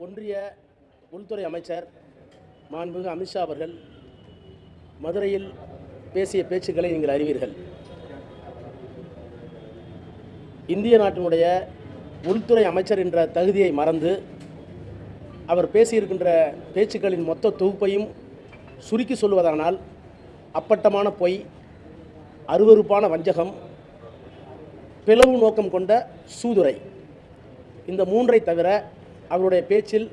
ஒன்றிய உள்துறை அமைச்சர் மாண்புமிகு அமித்ஷா அவர்கள் மதுரையில் பேசிய பேச்சுக்களை நீங்கள் அறிவீர்கள். இந்திய நாட்டினுடைய உள்துறை அமைச்சர் என்ற தகுதியை மறந்து அவர் பேசியிருக்கின்ற பேச்சுக்களின் மொத்த தொகுப்பையும் சுருக்கி சொல்வதானால் அப்பட்டமான பொய், அருவருப்பான வஞ்சகம், பிளவு நோக்கம் கொண்ட சூதுரை, இந்த மூன்றை தவிர அவருடைய பேச்சில்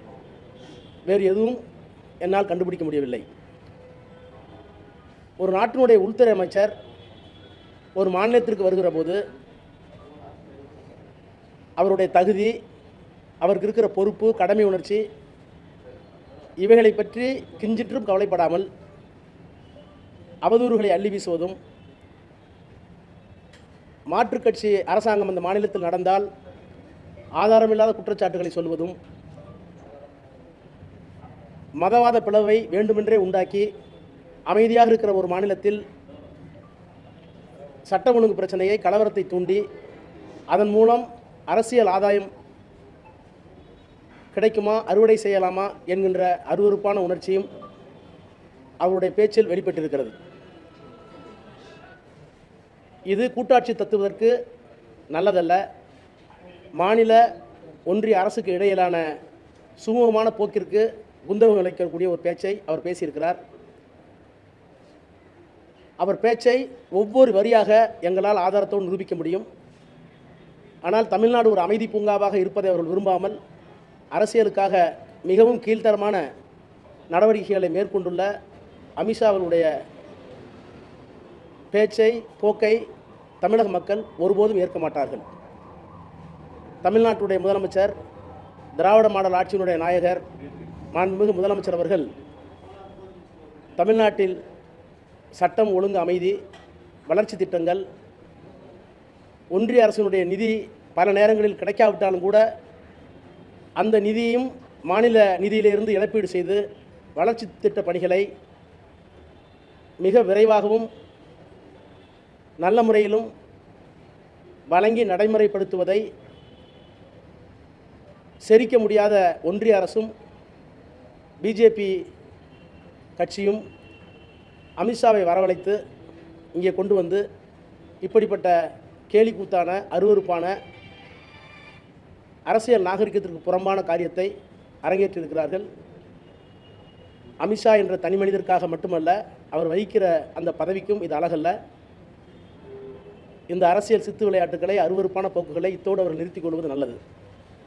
வேறு எதுவும் என்னால் கண்டுபிடிக்க முடியவில்லை. ஒரு நாட்டினுடைய உள்துறை அமைச்சர் ஒரு மாநிலத்திற்கு வருகிற போது அவருடைய தகுதி, அவருக்கு இருக்கிற பொறுப்பு, கடமை உணர்ச்சி இவைகளை பற்றி கிஞ்சிற்றும் கவலைப்படாமல் அவதூறுகளை அள்ளி வீசுவதும், மாற்றுக் கட்சி அரசாங்கம் அந்த மாநிலத்தில் நடந்தால் ஆதாரமில்லாத குற்றச்சாட்டுகளை சொல்வதும், மதவாத பிளவை வேண்டுமென்றே உண்டாக்கி அமைதியாக இருக்கிற ஒரு மாநிலத்தில் சட்ட ஒழுங்கு பிரச்சனையை, கலவரத்தை தூண்டி அதன் மூலம் அரசியல் ஆதாயம் கிடைக்குமா, அறுவடை செய்யலாமா என்கின்ற அருவருப்பான உணர்ச்சியும் அவருடைய பேச்சில் வெளிப்பட்டிருக்கிறது. இது கூட்டாட்சி தத்துவதற்கு நல்லதல்ல. மாநில ஒன்றிய அரசுக்கு இடையிலான சுமூகமான போக்கிற்கு குந்தகம் விளைக்கக்கூடிய ஒரு பேச்சை அவர் பேசியிருக்கிறார். அவர் பேச்சை ஒவ்வொரு வரியாக எங்களால் ஆதாரத்தோடு நிரூபிக்க முடியும். ஆனால் தமிழ்நாடு ஒரு அமைதி பூங்காவாக இருப்பதை அவர்கள் விரும்பாமல் அரசியலுக்காக மிகவும் கீழ்த்தரமான நடவடிக்கைகளை மேற்கொண்டுள்ள அமித்ஷா அவர்களுடைய பேச்சை, போக்கை தமிழக மக்கள் ஒருபோதும் ஏற்க மாட்டார்கள். தமிழ்நாட்டுடைய முதலமைச்சர், திராவிட மாடல் ஆட்சியினுடைய நாயகர் மாண்புமிகு முதலமைச்சர் அவர்கள் தமிழ்நாட்டில் சட்டம் ஒழுங்கு, அமைதி, வளர்ச்சி திட்டங்கள், ஒன்றிய அரசினுடைய நிதி பல நேரங்களில் கிடைக்காவிட்டாலும் கூட அந்த நிதியையும் மாநில நிதியிலிருந்து இழப்பீடு செய்து வளர்ச்சி திட்ட பணிகளை மிக விரைவாகவும் நல்ல முறையிலும் வழங்கி நடைமுறைப்படுத்துவதை செரிக்க முடியாத ஒன்றிய அரசும் பிஜேபி கட்சியும் அமித்ஷாவை வரவழைத்து இங்கே கொண்டு வந்து இப்படிப்பட்ட கேலிக்கூத்தான, அருவருப்பான, அரசியல் நாகரிகத்திற்கு புறம்பான காரியத்தை அரங்கேற்றிருக்கிறார்கள். அமித்ஷா என்ற தனி மனிதருக்காக மட்டுமல்ல, அவர் வகிக்கிற அந்த பதவிக்கும் இது அழகல்ல. இந்த அரசியல் சித்து விளையாட்டுகளை, அருவருப்பான போக்குகளை இத்தோடு அவர் நிறுத்திக் கொள்வது நல்லது.